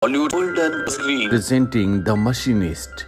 Bollywood golden screen presenting the machinist.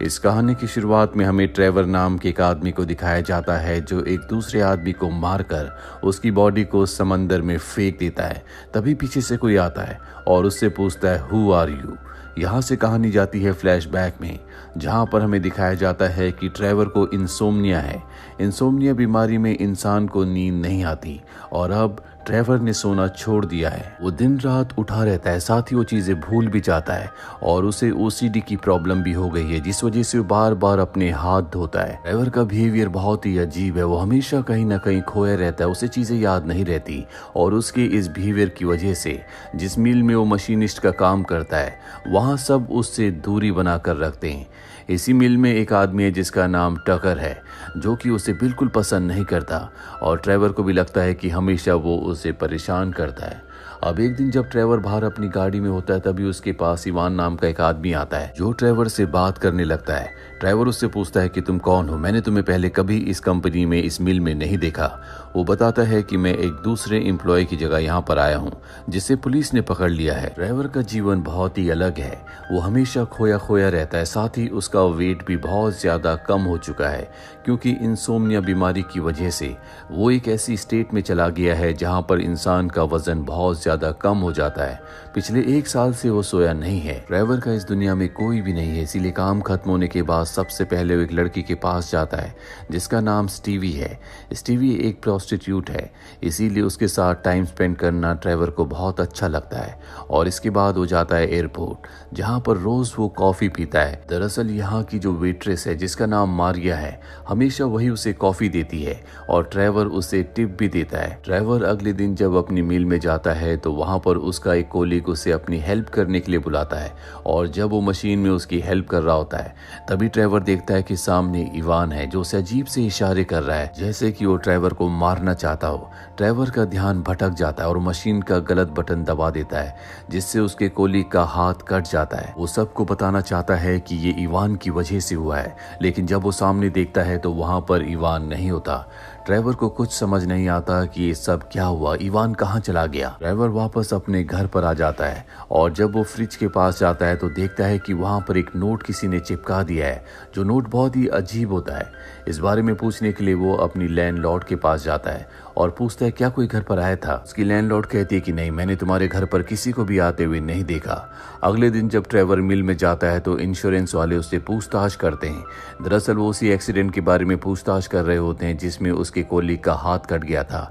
इस कहानी की शुरुआत में हमें ट्रेवर नाम के एक आदमी को दिखाया जाता है जो एक दूसरे आदमी को मारकर उसकी बॉडी को समंदर में फेंक देता है। तभी पीछे से कोई आता है और उससे पूछता है हु आर यू। यहाँ से कहानी जाती है फ्लैशबैक में, जहाँ पर हमें दिखाया जाता है कि ट्रेवर को इंसोम्निया है। इंसोम्निया बीमारी में इंसान को नींद नहीं आती और अब ट्रेवर ने सोना छोड़ दिया है। वो दिन रात उठा रहता है, साथ ही वो चीजें भूल भी जाता है और उसे ओसीडी की प्रॉब्लम भी हो गई है, जिस वजह से वो बार बार अपने हाथ धोता है। ट्रेवर का बिहेवियर बहुत ही अजीब है। वो हमेशा कहीं ना कहीं खोया रहता है, उसे चीजें याद नहीं रहती और उसके इस बिहेवियर की वजह से जिस मिल में वो मशीनिस्ट का काम करता है वहाँ सब उससे दूरी बना कर रखते हैं। इसी मिल में एक आदमी है जिसका नाम टकर है, जो कि उसे बिल्कुल पसंद नहीं करता और ट्रेवर को भी लगता है कि हमेशा वो उसे परेशान करता है। अब एक दिन जब ट्रेवर बाहर अपनी गाड़ी में होता है तभी उसके पास इवान नाम का एक आदमी आता है जो ट्रेवर से बात करने लगता है। ट्रेवर उससे पूछता है कि तुम कौन हो, मैंने तुम्हें पहले कभी इस कंपनी में इस मिल में नहीं देखा। वो बताता है कि मैं एक दूसरे एम्प्लॉय की जगह यहाँ पर आया हूँ जिसे पुलिस ने पकड़ लिया है। ट्रेवर का जीवन बहुत ही अलग है। वो हमेशा खोया खोया रहता है, साथ ही उसका वेट भी बहुत ज्यादा कम हो चुका है क्योंकि इंसोम्निया बीमारी की वजह से वो एक ऐसी स्टेट में चला गया है जहाँ पर इंसान का वजन बहुत ज्यादा कम हो जाता है। पिछले 1 साल से वो सोया नहीं है। ट्रेवर का इस दुनिया में कोई भी नहीं है, इसीलिए काम खत्म होने के बाद सबसे पहले वो एक लड़की के पास जाता है जिसका नाम स्टीवी है। स्टीवी एक प्रोस्टिट्यूट है, इसीलिए उसके साथ टाइम स्पेंड करना ट्रेवर को बहुत अच्छा लगता है। और इसके बाद वो जाता है एयरपोर्ट, जहाँ पर रोज वो कॉफी पीता है। दरअसल यहाँ की जो वेट्रेस है जिसका नाम मारिया है, हमेशा वही उसे कॉफी देती है और ट्रेवर उसे टिप भी देता है। ट्रेवर अगले दिन जब अपनी मिल में जाता है तो वहाँ पर उसका एक कोलीग उसे अपनी हेल्प करने के लिए बुलाता है और जब वो मशीन में उसकी हेल्प कर रहा होता है तभी ट्रेवर देखता है कि सामने इवान है जो उसे अजीब से इशारे कर रहा है जैसे कि वो ट्रेवर को मारना चाहता हो। ट्रेवर का ध्यान भटक जाता है और मशीन का गलत बटन दबा देता है जिससे उसके कोलीग का हाथ कट जाता है। वो सबको बताना चाहता है कि ये इवान की वजह से हुआ है, लेकिन जब वो सामने देखता है तो वहां पर इवान नहीं होता। ट्रेवर को कुछ समझ नहीं आता कि ये सब क्या हुआ, इवान कहाँ चला गया। ट्रेवर वापस अपने घर पर आ जाता है और जब वो फ्रिज के पास जाता है तो देखता है कि वहां पर एक नोट किसी ने चिपका दिया है, जो नोट बहुत ही अजीब होता है। इस बारे में पूछने के लिए वो अपनी लैंडलॉर्ड के पास जाता है और पूछता है क्या कोई घर पर आया था। उसकी लैंडलॉर्ड कहती है कि नहीं, मैंने तुम्हारे घर पर किसी को भी आते हुए नहीं देखा। अगले दिन जब ट्रेवर मिल में जाता है तो इंश्योरेंस वाले उससे पूछताछ करते हैं। दरअसल वो उसी एक्सीडेंट के बारे में पूछताछ कर रहे होते हैं जिसमें उसके कोलीग का हाथ कट गया था।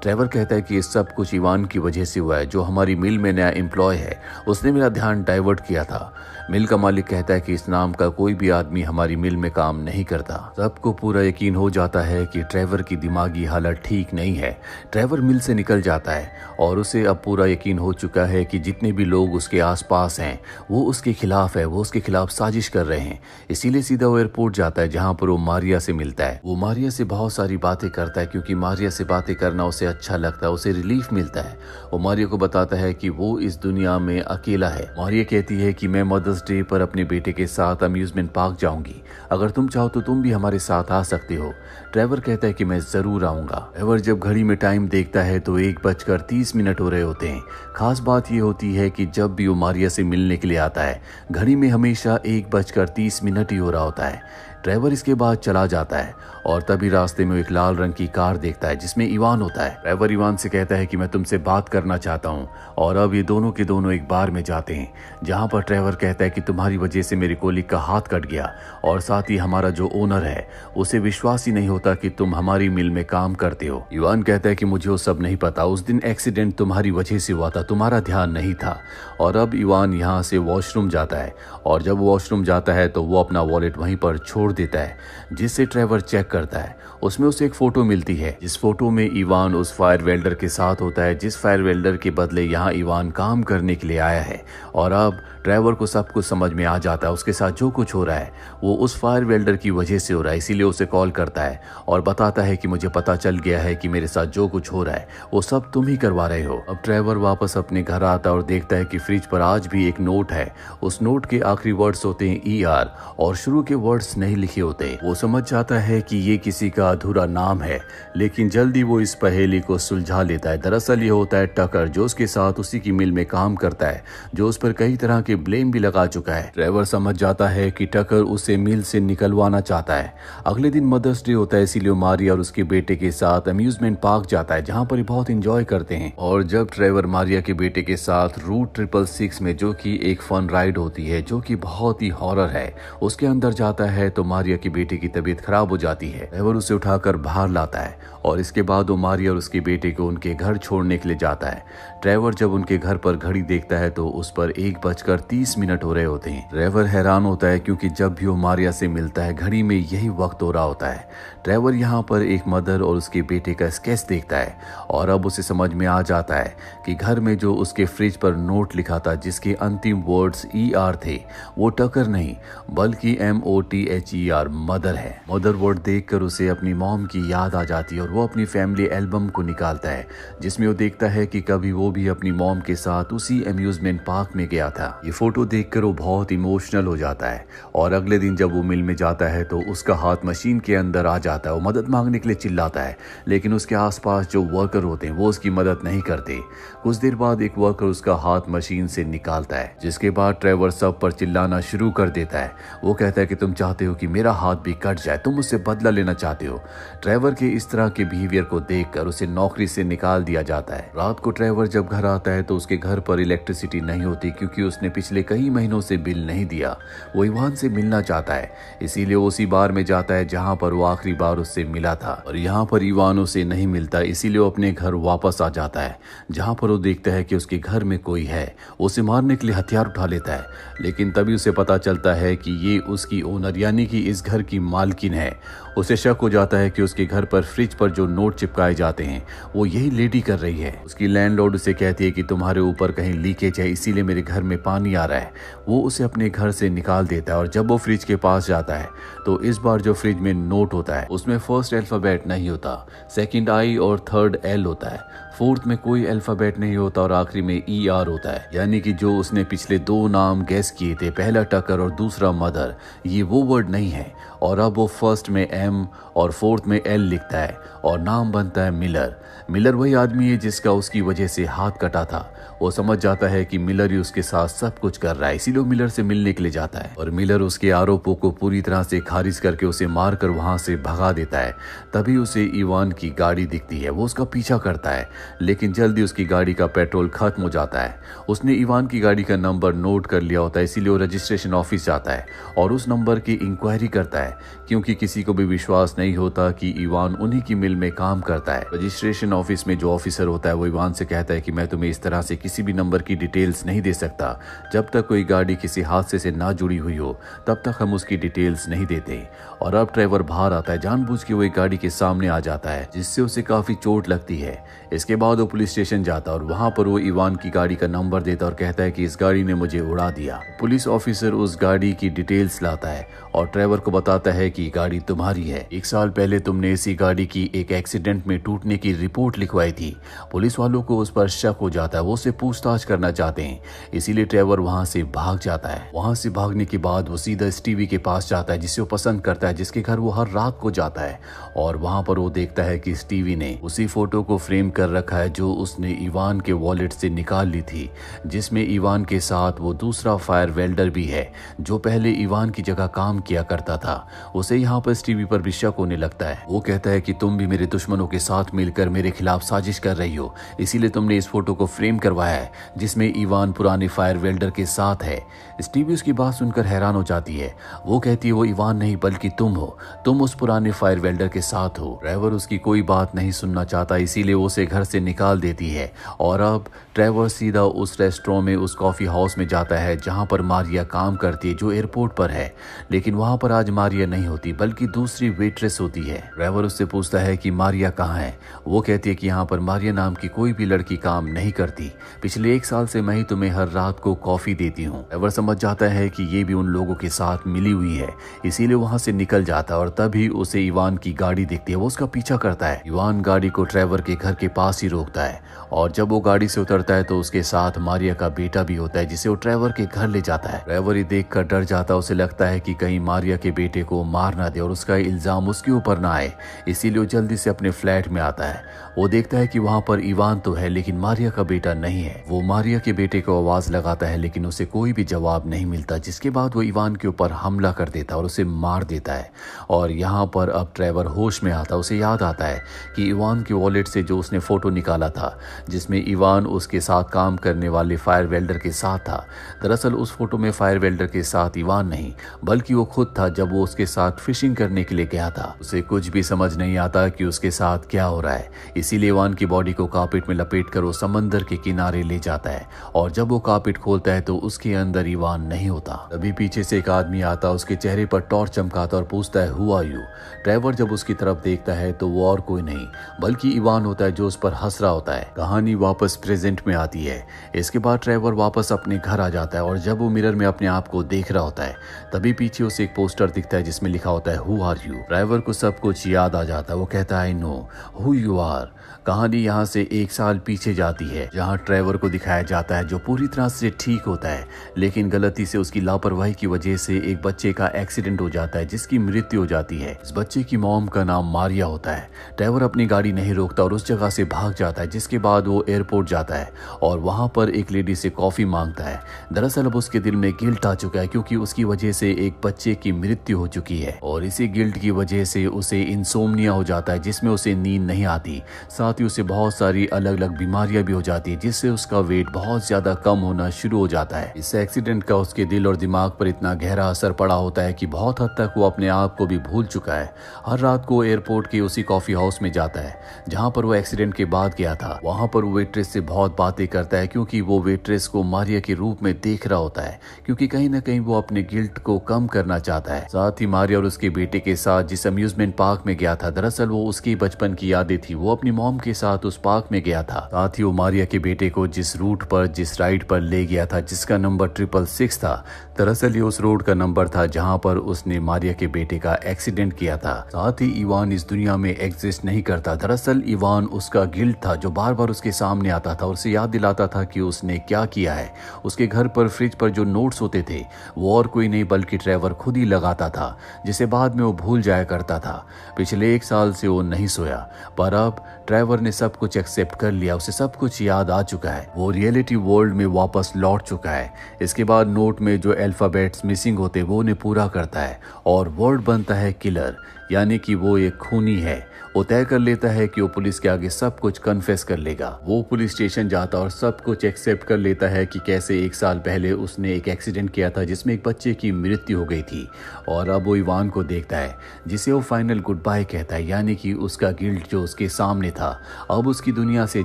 ट्रेवर कहता है कि ये सब कुछ इवान की वजह से हुआ है, जो हमारी मिल में नया एम्प्लॉय है, उसने मेरा ध्यान डाइवर्ट किया था। मिल का मालिक कहता है कि इस नाम का कोई भी आदमी हमारी मिल में काम नहीं करता। सबको पूरा यकीन हो जाता है कि ट्रेवर की दिमागी हालत ठीक नहीं है। ट्रेवर मिल से निकल जाता है और उसे अब पूरा यकीन हो चुका है कि जितने भी लोग उसके आसपास हैं वो उसके खिलाफ है, वो उसके खिलाफ साजिश कर रहे हैं। इसीलिए सीधा वो एयरपोर्ट जाता है जहाँ पर वो मारिया से मिलता है। वो मारिया से बहुत सारी बातें करता है क्योंकि मारिया से बातें करना उसे अच्छा लगता है, उसे रिलीफ मिलता है। वो मारिया को बताता है कि वो इस दुनिया में अकेला है। मारिया कहती है कि मैं मदर्स डे पर अपने बेटे के साथ अम्यूजमेंट पार्क जाऊंगी, अगर तुम चाहो तो तुम भी हमारे साथ आ सकते हो। ट्रेवर कहता है कि मैं जरूर आऊंगा। ट्रेवर जब घड़ी में टाइम देखता है तो 1:30 हो रहे होते हैं। खास बात यह होती है कि जब भी वो मारिया से मिलने के लिए आता है घड़ी में हमेशा 1:30 ही हो रहा होता है। ट्रेवर इसके बाद चला जाता है और तभी रास्ते में एक लाल रंग की कार देखता है जिसमें इवान होता है। ट्रेवर इवान से कहता है कि मैं तुमसे बात करना चाहता हूँ और अब ये दोनों के दोनों एक बार में जाते हैं जहाँ पर ट्रेवर कहता है कि तुम्हारी वजह से मेरे कोलीग का हाथ कट गया और साथ ही हमारा जो ओनर है उसे विश्वास ही नहीं होता कि तुम हमारी मिल में काम करते हो। इवान कहता है कि मुझे वो सब नहीं पता, उस दिन एक्सीडेंट तुम्हारी वजह से हुआ था, तुम्हारा ध्यान नहीं था। और अब इवान यहाँ से वॉशरूम जाता है और जब वॉशरूम जाता है तो वो अपना वॉलेट वहीं पर छोड़ देता है, जिससे ट्रेवर चेक करता है। उसमें उसे एक फोटो मिलती है जिस फोटो में इवान उस फायर वेल्डर के साथ होता है जिस फायर वेल्डर के बदले यहाँ इवान काम करने के लिए आया है। और अब ट्रेवर को सब कुछ समझ में आ जाता है, उसके साथ जो कुछ हो रहा है वो उस फायर वेल्डर की वजह से हो रहा है। इसीलिए उसे कॉल करता है और बताता है कि मुझे पता चल गया है कि मेरे साथ जो कुछ हो रहा है वो सब तुम ही करवा रहे हो। अब ट्रेवर वापस अपने घर आता है और देखता है कि फ्रिज पर आज भी एक नोट है। उस नोट के आखिरी वर्ड्स होते हैं ER और शुरू के वर्ड्स नहीं लिखे होते। वो समझ जाता है कि ये किसी का अधूरा नाम है, लेकिन जल्दी वो इस पहेली को सुलझा लेता है। दरअसल ये होता है टकर, जो उसके साथ उसी की मिल में काम करता है, जो उस पर कई तरह के ब्लेम भी लगा चुका है। ट्रेवर समझ जाता है कि टकर उसे मिल से निकलवाना चाहता है। अगले दिन मदर्स डे होता है, इसीलिए मारिया और उसके बेटे के साथ अम्यूजमेंट पार्क जाता है, जहाँ पर ये बहुत इंजॉय करते हैं। और जब ट्रेवर मारिया के बेटे के साथ रूट 666 में, जो कि एक फन राइड होती है जो कि बहुत ही हॉरर है, उसके अंदर जाता है तो मारिया के बेटे की तबीयत खराब हो जाती है। ट्रेवर उसे उठाकर बाहर लाता है और इसके बाद वो मारिया और उसके बेटे को उनके घर छोड़ने के लिए जाता है। ट्रेवर जब उनके घर पर घड़ी देखता है तो उस पर 1:30 हो रहे होते हैं। ट्रेवर हैरान होता है क्योंकि जब भी वो मारिया से मिलता है घड़ी में यही वक्त हो रहा होता है। ट्रेवर यहाँ पर एक मदर और उसके बेटे का स्केच देखता है और अब उसे समझ में आ जाता है कि घर में जो उसके फ्रिज पर नोट लिखा था जिसके अंतिम वर्ड्स ER थे, वो टकर नहीं बल्कि MOTHER मदर है। मदर वर्ड देखकर उसे अपनी मॉम की याद आ जाती है और वो अपनी फैमिली एल्बम को निकालता है, जिसमें वो देखता है कि कभी वो भी अपनी मॉम के साथ उसी अम्यूजमेंट पार्क में गया था। ये फोटो देखकर वो बहुत इमोशनल हो जाता है और अगले दिन जब वो मिल में जाता है तो उसका हाथ मशीन के अंदर आ जाता है। वो मदद मांगने के लिए चिल्लाता है, लेकिन उसके आसपास जो वर्कर होते हैं वो उसकी मदद नहीं करते। कुछ देर बाद एक वर्कर उसका हाथ मशीन से निकालता है, जिसके बाद ट्रेवर सब पर चिल्लाना शुरू कर देता है। वो कहता है कि तुम चाहते हो कि मेरा हाथ भी कट जाए, तुम मुझसे बदला लेना चाहते हो। ट्रेवर के इस तरह के बिहेवियर को देखकर उसे नौकरी से निकाल दिया जाता है। रात को ट्रेवर जब घर आता है तो उसके घर पर इलेक्ट्रिसिटी नहीं होती क्योंकि उसने पिछले कई महीनों से बिल नहीं दिया। वो इवान से मिलना चाहता है, इसीलिए वो उसी बार में जाता है जहाँ पर वो आखिरी बार उससे मिला था। और यहाँ पर इवान उसे नहीं मिलता, इसीलिए वो अपने घर वापस आ जाता है, जहाँ पर वो देखता है कि उसके घर में कोई है। उसे मारने के लिए हथियार उठा लेता है, लेकिन तभी उसे पता चलता है कि ये उसकी ओनर यानी कि इस घर की मालकिन है। उसे शक हो जाता है कि उसके घर पर फ्रिज पर जो नोट चिपकाए जाते हैं वो यही लेडी कर रही है। उसकी लैंडलॉर्ड उसे कहती है कि तुम्हारे ऊपर कहीं लीकेज है, इसीलिए मेरे घर में पानी आ रहा है। वो उसे अपने घर से निकाल देता है और जब वो फ्रिज के पास जाता है तो इस बार जो फ्रिज में नोट होता है उसमें फर्स्ट अल्फाबेट नहीं होता, सेकंड I और थर्ड L होता है, फोर्थ में कोई अल्फाबेट नहीं होता और आखिरी में ER होता है। यानी कि जो उसने पिछले 2 नाम गैस किए थे, पहला टकर और दूसरा मदर, ये वो वर्ड नहीं है। और अब वो फर्स्ट में M और फोर्थ में L लिखता है और नाम बनता है मिलर। मिलर वही आदमी है जिसका उसकी वजह से हाथ कटा था। वो समझ जाता है कि मिलर ही उसके साथ सब कुछ कर रहा है, इसीलिए मिलर से मिलने के लिए जाता है और मिलर उसके आरोपों को पूरी तरह से खारिज करके उसे मारकर वहां से भगा देता है। तभी उसे इवान की गाड़ी दिखती है। वो उसका पीछा करता है, लेकिन जल्दी उसकी गाड़ी का पेट्रोल खत्म हो जाता है। उसने इवान की गाड़ी का नंबर नोट कर लिया होता है, इसीलिए वो रजिस्ट्रेशन ऑफिस जाता है और उस नंबर की इंक्वायरी करता है, क्योंकि किसी को भी विश्वास नहीं होता कि इवान उन्हीं की मिल में काम करता है। रजिस्ट्रेशन ऑफिस में जो ऑफिसर होता है वो इवान से कहता है कि मैं तुम्हें इस तरह से किसी भी नंबर की डिटेल्स नहीं दे सकता, जब तक कोई गाड़ी किसी हादसे से ना जुड़ी हुई हो तब तक हम उसकी डिटेल्स नहीं देते। और अब ट्रेवर बाहर आता है, जानबूझ के वो एक गाड़ी के सामने आ जाता है जिससे उसे काफी चोट लगती है। इसके बाद वो पुलिस स्टेशन जाता है और वहां पर वो इवान की गाड़ी का नंबर देता और कहता है कि इस गाड़ी ने मुझे उड़ा दिया। पुलिस ऑफिसर उस गाड़ी की डिटेल्स लाता है और ट्रेवर को बताता है कि गाड़ी तुम्हारी है। 1 साल पहले तुमने इसी गाड़ी की एक एक्सीडेंट में टूटने की रिपोर्ट लिखवाई थी। पुलिस वालों को उस पर शक हो जाता है, वो उससे पूछताछ करना चाहते हैं, इसीलिए ट्रेवर वहां से भाग जाता है। वहां से भागने के बाद वो सीधा स्टीवी के पास जाता है जिसे वो पसंद करता है, जिसके घर वो हर रात को जाता है और वहां पर वो देखता है कि स्टीवी ने उसी फोटो को फ्रेम कर रखा है जो उसने इवान के वॉलेट से निकाल ली थी, जिसमें इवान के साथ वो दूसरा फायर वेल्डर भी है जो पहले इवान की जगह काम किया करता था। उसे यहाँ पर स्टीवी पर भी शक होने लगता है। वो कहता है कि तुम भी मेरे दुश्मनों के साथ मिलकर मेरे खिलाफ साजिश कर रही हो, इसीलिए तुमने इस फोटो को फ्रेम करवाया है जिसमें इवान पुराने फायर वेल्डर के साथ है। स्टीवी उसकी बात सुनकर हैरान हो जाती है। वो कहती है वो इवान नहीं बल्कि तुम हो, तुम उस पुराने फायर वेल्डर के साथ हो। ट्रेवर उसकी कोई बात नहीं सुनना चाहता, इसीलिए वो उसे घर से निकाल देती है और अब ट्रेवर सीधा उस रेस्टोरेंट में, उस कॉफी हाउस में जाता है जहां पर मारिया काम करती है जो एयरपोर्ट पर है। लेकिन वहां पर आज मारिया नहीं होती बल्कि दूसरी वेट्रेस होती है। ट्रेवर उससे पूछता है कि मारिया कहाँ है। वो कहती है कि यहाँ पर मारिया नाम की कोई भी लड़की काम नहीं करती, पिछले 1 साल से मैं ही तुम्हें हर रात को कॉफी देती हूँ। ट्रेवर समझ जाता है कि ये भी उन लोगों के साथ मिली हुई है, इसीलिए वहां से निकल जाता है और तभी उसे इवान की गाड़ी दिखती है। वो उसका पीछा करता है। इवान गाड़ी को ट्रेवर के घर के पास ही रोकता है और जब वो गाड़ी से उतरता होता है तो उसके साथ मारिया का बेटा भी होता है जिसे वो ट्रेवर के घर ले जाता है। ट्रेवर ये देखकर डर जाता है, उसे लगता है कि कहीं मारिया के बेटे को मार ना दे और उसका इल्जाम उसके ऊपर ना आए, इसीलिए वो जल्दी से अपने फ्लैट में आता है। वो देखता है कि वहां पर इवान तो है लेकिन मारिया का बेटा नहीं है। वो मारिया के बेटे को आवाज लगाता है लेकिन उसे कोई भी जवाब नहीं मिलता, जिसके बाद वो इवान के ऊपर हमला कर देता है और उसे मार देता है। और यहाँ पर अब ट्रेवर होश में आता है, उसे याद आता है कि इवान के वॉलेट से जो उसने फोटो निकाला था जिसमें इवान उसके साथ काम करने वाले फायर वेल्डर के साथ था, दरअसल उस फोटो में फायर वेल्डर के साथ इवान नहीं बल्कि वो खुद था जब वो उसके साथ फिशिंग करने के लिए गया था। उसे कुछ भी समझ नहीं आता कि उसके साथ क्या हो रहा है, इसीलिए इवान की बॉडी को कारपेट में लपेटकर वो समंदर के किनारे ले जाता है और जब वो कारपेट खोलता है तो उसके अंदर इवान नहीं होता। तभी पीछे से एक आदमी आता, उसके चेहरे पर टॉर्च चमकाता और पूछता है हु आर यू। ट्रेवर जब उसकी तरफ देखता है तो वो और कोई नहीं बल्कि इवान होता है जो उस पर हंस रहा होता है। कहानी वापस प्रेजेंट में आती है। इसके बाद ट्रेवर वापस अपने घर आ जाता है और जब वो मिरर में अपने आप को देख रहा होता है तभी पीछे उसे एक पोस्टर दिखता है जिसमें लिखा होता है हु आर यू। ट्रेवर को सब कुछ याद आ जाता है। वो कहता है I know who you are. कहानी यहाँ से 1 साल पीछे जाती है जहाँ ट्रेवर को दिखाया जाता है जो पूरी तरह से ठीक होता है लेकिन गलती से उसकी लापरवाही की वजह से एक बच्चे का एक्सीडेंट हो जाता है जिसकी मृत्यु हो जाती है। इस बच्चे की मॉम का नाम मारिया होता है। ट्रेवर अपनी गाड़ी नहीं रोकता और उस जगह से भाग जाता है, जिसके बाद वो एयरपोर्ट जाता है और वहां पर एक लेडी से कॉफी मांगता है। दरअसल अब उसके दिल में गिल्ट आ चुका है क्योंकि उसकी वजह से एक बच्चे की मृत्यु हो चुकी है और इसी गिल्ट की वजह से उसे इंसोम्निया हो जाता है जिसमें उसे नींद नहीं आती। साथ ही उसे बहुत सारी अलग अलग बीमारियां भी हो जाती है जिससे उसका वेट बहुत ज्यादा कम होना शुरू हो जाता है। इस एक्सीडेंट का उसके दिल और दिमाग पर इतना गहरा असर पड़ा होता है कि बहुत हद तक वो अपने आप को भी भूल चुका है। हर रात को एयरपोर्ट के उसी कॉफी हाउस में जाता है जहां पर वो एक्सीडेंट के बाद गया था। वहां पर वो वेट्रेस से बहुत बातें करता है क्योंकि वो वेट्रेस को मारिया के रूप में देख रहा होता है क्योंकि कहीं ना कहीं वो अपने गिल्ट को कम करना चाहता है। साथ ही मारिया और उसके बेटे के साथ जिस अम्यूजमेंट पार्क में गया था दरअसल वो उसकी बचपन की यादें थी। वो अपनी मॉम के साथ उस पार्क में गया था। साथ ही वो मारिया के बेटे को जिस रूट पर जिस राइड पर ले गया था जिसका नंबर 666 था, दरअसल ये उस रोड का नंबर था जहां पर उसने मारिया के बेटे का एक्सीडेंट किया था। साथ ही इवान इस दुनिया में एग्जिस्ट नहीं करता। दरअसल इवान उसका गिल्ट था जो बार बार उसके सामने आता था और उसे याद दिलाता था कि उसने क्या किया है। उसके घर पर फ्रिज पर जो नोट्स होते थे वो और कोई नहीं बल्कि ट्रेवर खुद ही लगाता था जिसे बाद में वो भूल जाया करता था। पिछले 1 साल से वो नहीं सोया पर अब ट्रेवर ने सब कुछ एक्सेप्ट कर लिया। उसे सब कुछ याद आ चुका है। वो रियलिटी वर्ल्ड में वापस लौट चुका है। इसके बाद नोट में जो अल्फाबेट्स मिसिंग होते वो उन्हें पूरा करता है और वर्ड बनता है किलर, यानी कि वो एक खूनी है। वो तय कर लेता है कि वो पुलिस के आगे सब कुछ कन्फेस कर लेगा। वो पुलिस स्टेशन जाता और सब कुछ एक्सेप्ट कर लेता है कि कैसे 1 साल पहले उसने एक एक्सीडेंट किया था जिसमें एक बच्चे की मृत्यु हो गई थी। और अब वो इवान को देखता है जिसे वो फाइनल गुड बाय कहता है, यानी कि उसका गिल्ट जो उसके सामने था अब उसकी दुनिया से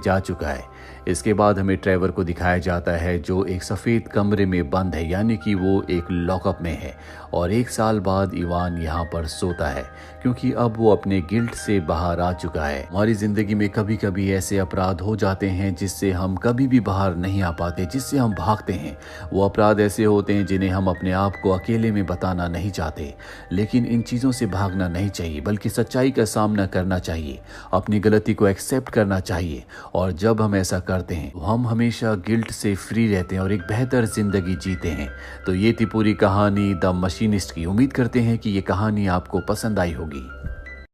जा चुका है। इसके बाद हमें ट्रेवर को दिखाया जाता है जो एक सफ़ेद कमरे में बंद है, यानी कि वो एक लॉकअप में है। और 1 साल बाद इवान यहाँ पर सोता है क्योंकि अब वो अपने गिल्ट से बाहर आ चुका है। हमारी जिंदगी में कभी कभी ऐसे अपराध हो जाते हैं जिससे हम कभी भी बाहर नहीं आ पाते, जिससे हम भागते हैं। वो अपराध ऐसे होते हैं जिन्हें हम अपने आप को अकेले में बताना नहीं चाहते, लेकिन इन चीज़ों से भागना नहीं चाहिए बल्कि सच्चाई का सामना करना चाहिए, अपनी गलती को एक्सेप्ट करना चाहिए। और जब हम ऐसा करते हैं तो हम हमेशा गिल्ट से फ्री रहते हैं और एक बेहतर जिंदगी जीते हैं। तो ये थी पूरी कहानी द मशीनिस्ट की। उम्मीद करते हैं कि ये कहानी आपको पसंद आई होगी।